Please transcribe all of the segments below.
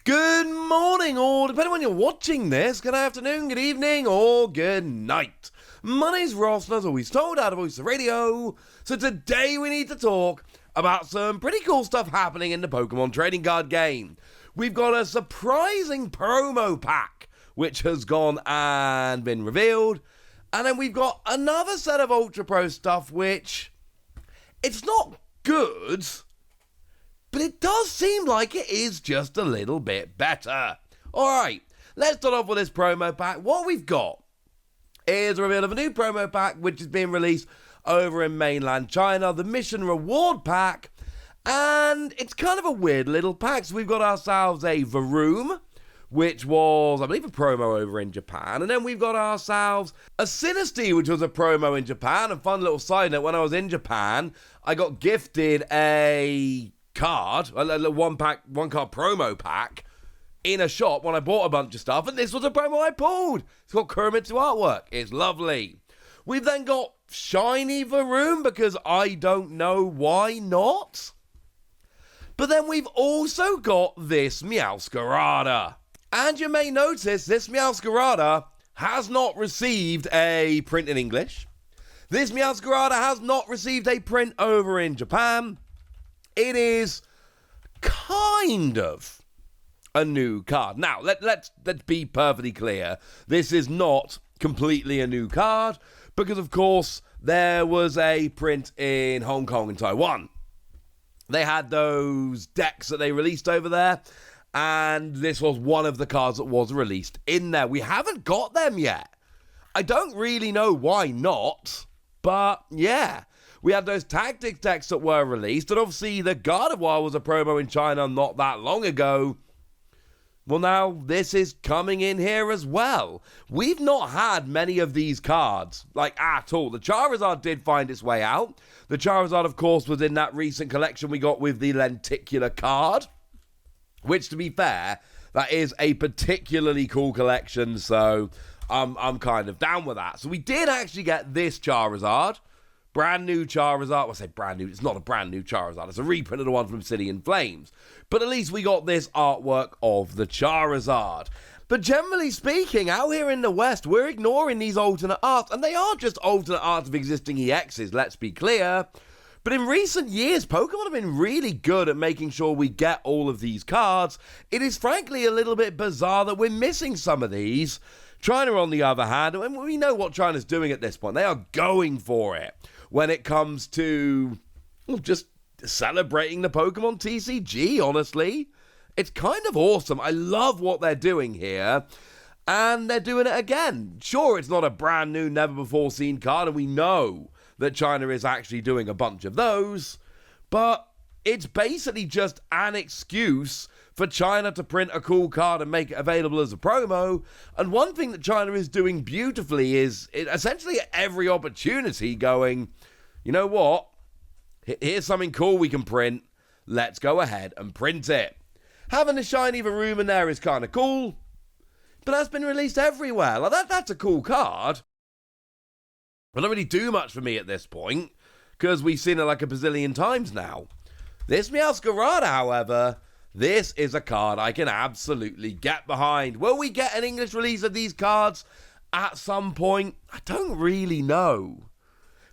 Good morning, or depending on when you're watching this, good afternoon, good evening, or good night. My name's Ross, and as always told, out of Voice of Radio. So today we need to talk about some pretty cool stuff happening in the Pokemon trading card game. We've got a surprising promo pack, which has gone and been revealed. And then we've got another set of Ultra Pro stuff, which, it's not good, but it does seem like it is just a little bit better. Alright, let's start off with this promo pack. What we've got is a reveal of a new promo pack, which is being released over in mainland China, the Mission Reward Pack, and it's kind of a weird little pack. So we've got ourselves a Varoom, which was, I believe, a promo over in Japan, and then we've got ourselves a Sinistea, which was a promo in Japan. And fun little side note, when I was in Japan, I got gifted a card, a one card promo pack in a shop when I bought a bunch of stuff, and this was a promo I pulled. It's got Kermit's artwork. It's lovely. We've then got Shiny Varoom, because I don't know why not. But then we've also got this Meowscarada. And you may notice this Meowscarada has not received a print in English. This Meowscarada has not received a print over in Japan. It is kind of a new card. Now, let's be perfectly clear. This is not completely a new card, because, of course, there was a print in Hong Kong and Taiwan. They had those decks that they released over there, and this was one of the cards that was released in there. We haven't got them yet. I don't really know why not, but yeah. We had those Tactics decks that were released, and obviously the Gardevoir was a promo in China not that long ago. Well, now this is coming in here as well. We've not had many of these cards, like, at all. The Charizard did find its way out. The Charizard, of course, was in that recent collection we got with the Lenticular card, which, to be fair, that is a particularly cool collection, so I'm kind of down with that. So we did actually get this Charizard. Brand new Charizard. Well, I say brand new. It's not a brand new Charizard. It's a reprint of the one from City in Flames. But at least we got this artwork of the Charizard. But generally speaking, out here in the West, we're ignoring these alternate arts. And they are just alternate arts of existing EXs, let's be clear. But in recent years, Pokemon have been really good at making sure we get all of these cards. It is frankly a little bit bizarre that we're missing some of these. China, on the other hand, and we know what China's doing at this point. They are going for it when it comes to just celebrating the Pokemon TCG, honestly. It's kind of awesome. I love what they're doing here, and they're doing it again. Sure, it's not a brand new, never-before-seen card, and we know that China is actually doing a bunch of those, but it's basically just an excuse for China to print a cool card and make it available as a promo. And one thing that China is doing beautifully is essentially at every opportunity going, you know what? Here's something cool we can print. Let's go ahead and print it. Having a shiny Varoom in there is kind of cool, but that's been released everywhere. Like that's a cool card. It don't really do much for me at this point, because we've seen it like a bazillion times now. This Meowscarada, however, this is a card I can absolutely get behind. Will we get an English release of these cards at some point? I don't really know.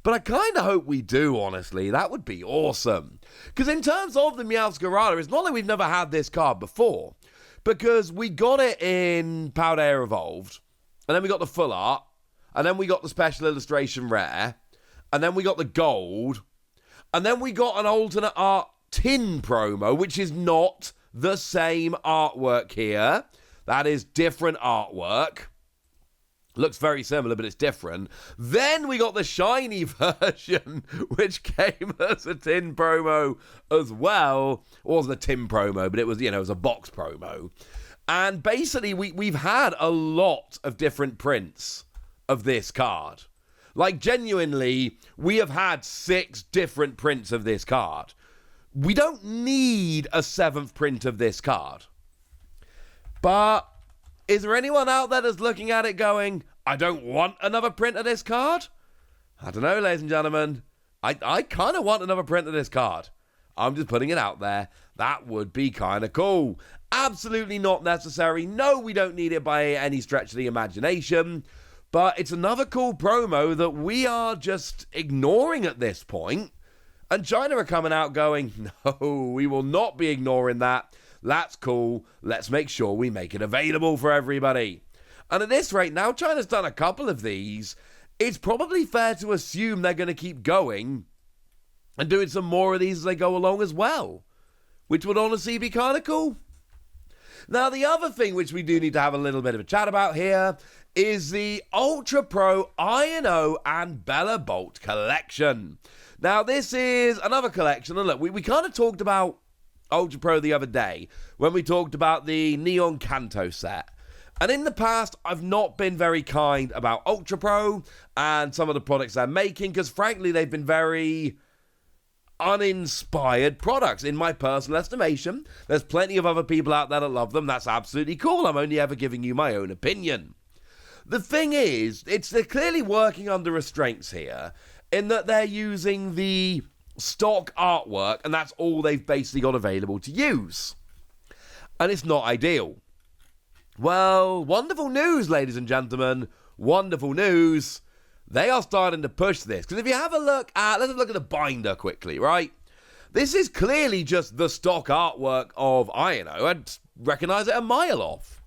But I kind of hope we do, honestly. That would be awesome. Because in terms of the Meowscarada, it's not like we've never had this card before. Because we got it in Paldea Evolved, and then we got the full art, and then we got the special illustration rare, and then we got the gold, and then we got an alternate art tin promo, which is not the same artwork here. That is different artwork. Looks very similar, but it's different. Then we got the shiny version, which came as a tin promo as well. It wasn't a tin promo, but it was, it was a box promo. And basically, we've had a lot of different prints of this card. Like, genuinely, we have had 6 different prints of this card. We don't need a 7th print of this card. But is there anyone out there that's looking at it going, I don't want another print of this card? I don't know, ladies and gentlemen. I kind of want another print of this card. I'm just putting it out there. That would be kind of cool. Absolutely not necessary. No, we don't need it by any stretch of the imagination. But it's another cool promo that we are just ignoring at this point. And China are coming out going, no, we will not be ignoring that. That's cool. Let's make sure we make it available for everybody. And at this rate, now China's done a couple of these, it's probably fair to assume they're going to keep going and doing some more of these as they go along as well, which would honestly be kind of cool. Now, the other thing which we do need to have a little bit of a chat about here is the Ultra Pro Iono and Bella Bolt collection. Now, this is another collection, and look, we kind of talked about Ultra Pro the other day when we talked about the Neon Kanto set. And in the past, I've not been very kind about Ultra Pro and some of the products they're making, because frankly, they've been very uninspired products, in my personal estimation. There's plenty of other people out there that love them. That's absolutely cool. I'm only ever giving you my own opinion. The thing is, they're clearly working under restraints here, in that they're using the stock artwork, and that's all they've basically got available to use. And it's not ideal. Well, wonderful news, ladies and gentlemen. Wonderful news. They are starting to push this. Because if you have a look at, let's have a look at the binder quickly, right? This is clearly just the stock artwork of Iono. I'd recognize it a mile off.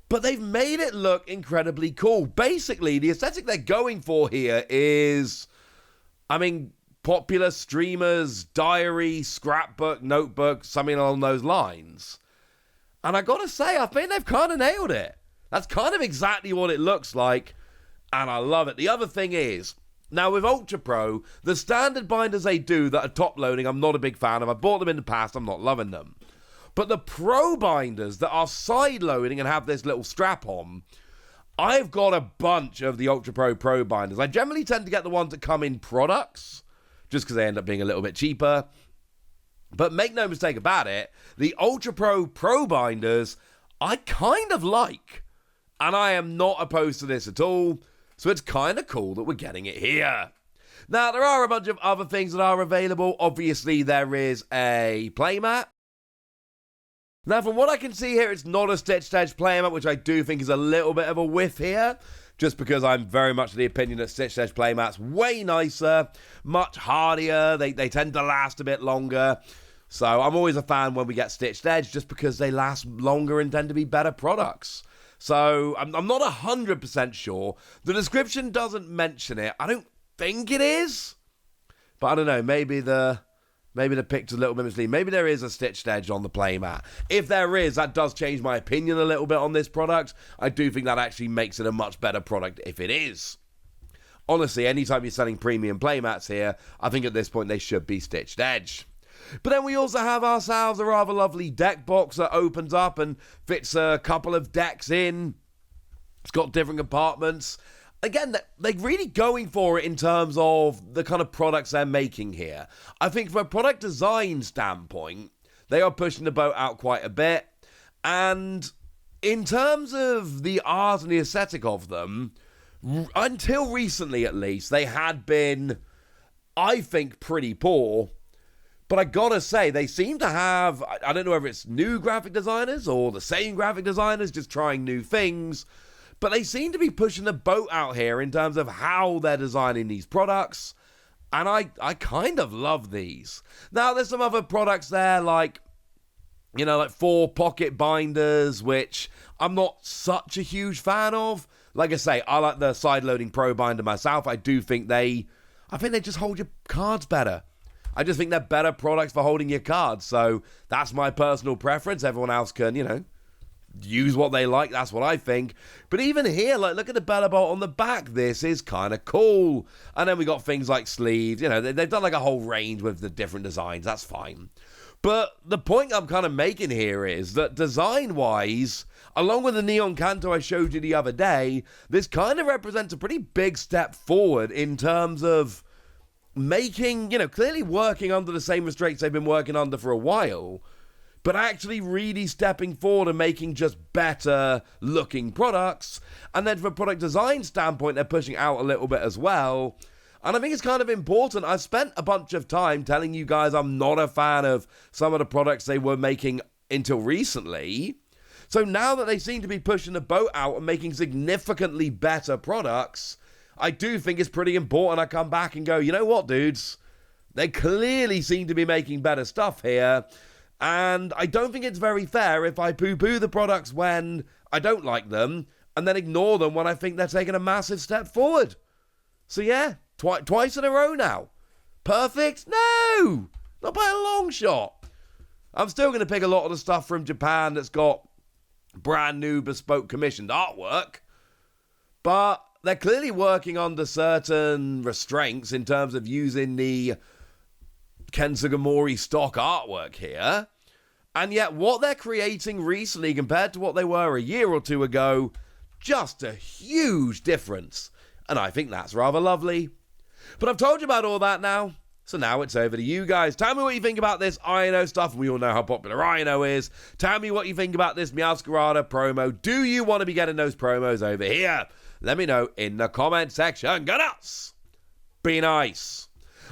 But they've made it look incredibly cool. Basically, the aesthetic they're going for here is, popular streamers, diary, scrapbook, notebook, something along those lines. And I gotta say, I think they've kind of nailed it. That's kind of exactly what it looks like, and I love it. The other thing is, now with Ultra Pro, the standard binders they do that are top loading, I'm not a big fan of. I bought them in the past, I'm not loving them. But the Pro binders that are side loading and have this little strap on, I've got a bunch of the Ultra Pro binders. I generally tend to get the ones that come in products, just because they end up being a little bit cheaper. But make no mistake about it, the Ultra Pro binders, I kind of like. And I am not opposed to this at all. So it's kind of cool that we're getting it here. Now, there are a bunch of other things that are available. Obviously, there is a playmat. Now, from what I can see here, it's not a Stitched Edge playmat, which I do think is a little bit of a whiff here. Just because I'm very much of the opinion that Stitched Edge playmats way nicer, much hardier. They tend to last a bit longer. So I'm always a fan when we get Stitched Edge, just because they last longer and tend to be better products. So I'm not 100% sure. The description doesn't mention it. I don't think it is. But I don't know, maybe the picture's a little bit misleading. Maybe there is a Stitched Edge on the playmat. If there is, that does change my opinion a little bit on this product. I do think that actually makes it a much better product if it is. Honestly, anytime you're selling premium playmats here, I think at this point they should be Stitched Edge. But then we also have ourselves a rather lovely deck box that opens up and fits a couple of decks in. It's got different compartments. Again, they're really going for it in terms of the kind of products they're making here. I think from a product design standpoint, they are pushing the boat out quite a bit. And in terms of the art and the aesthetic of them, until recently at least, they had been, I think, pretty poor. But I gotta say, they seem to have, I don't know whether it's new graphic designers or the same graphic designers just trying new things, but they seem to be pushing the boat out here in terms of how they're designing these products, and I kind of love these. Now, there's some other products there, like 4 pocket binders, which I'm not such a huge fan of. Like I say, I like the side-loading Pro binder myself. I think they just hold your cards better. I just think they're better products for holding your cards. So that's my personal preference. Everyone else can, use what they like. That's what I think. But even here, look at the Bella Bolt on the back. This is kind of cool. And then we got things like sleeves. They've done like a whole range with the different designs. That's fine. But the point I'm kind of making here is that design-wise, along with the Neon Kanto I showed you the other day, this kind of represents a pretty big step forward in terms of making, clearly working under the same restraints they've been working under for a while, but actually really stepping forward and making just better looking products. And then from a product design standpoint, they're pushing out a little bit as well. And I think it's kind of important. I've spent a bunch of time telling you guys I'm not a fan of some of the products they were making until recently. So now that they seem to be pushing the boat out and making significantly better products, I do think it's pretty important I come back and go, you know what, dudes? They clearly seem to be making better stuff here. And I don't think it's very fair if I poo-poo the products when I don't like them and then ignore them when I think they're taking a massive step forward. So yeah, twice in a row now. Perfect? No! Not by a long shot. I'm still going to pick a lot of the stuff from Japan that's got brand new bespoke commissioned artwork. But they're clearly working under certain restraints in terms of using the Ken Sugimori stock artwork here. And yet what they're creating recently compared to what they were a year or two ago, just a huge difference. And I think that's rather lovely. But I've told you about all that now. So now it's over to you guys. Tell me what you think about this Iono stuff. We all know how popular Iono is. Tell me what you think about this Meowscarada promo. Do you want to be getting those promos over here? Let me know in the comment section. Go nuts! Be nice.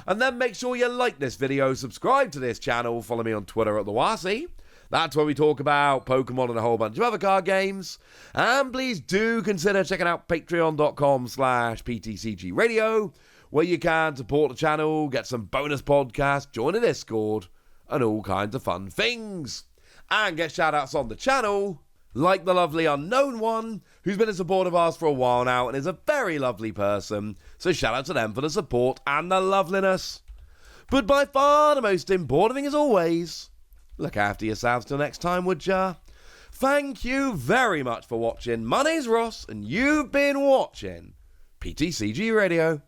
And then make sure you like this video, subscribe to this channel, follow me on Twitter at TheWasi. That's where we talk about Pokemon and a whole bunch of other card games. And please do consider checking out patreon.com/PTCG Radio, where you can support the channel, get some bonus podcasts, join a Discord, and all kinds of fun things. And get shout-outs on the channel, like the lovely Unknown One, who's been a supporter of ours for a while now and is a very lovely person. So shout out to them for the support and the loveliness. But by far the most important thing as always, look after yourselves till next time, would ya? Thank you very much for watching. My name's Ross, and you've been watching PTCG Radio.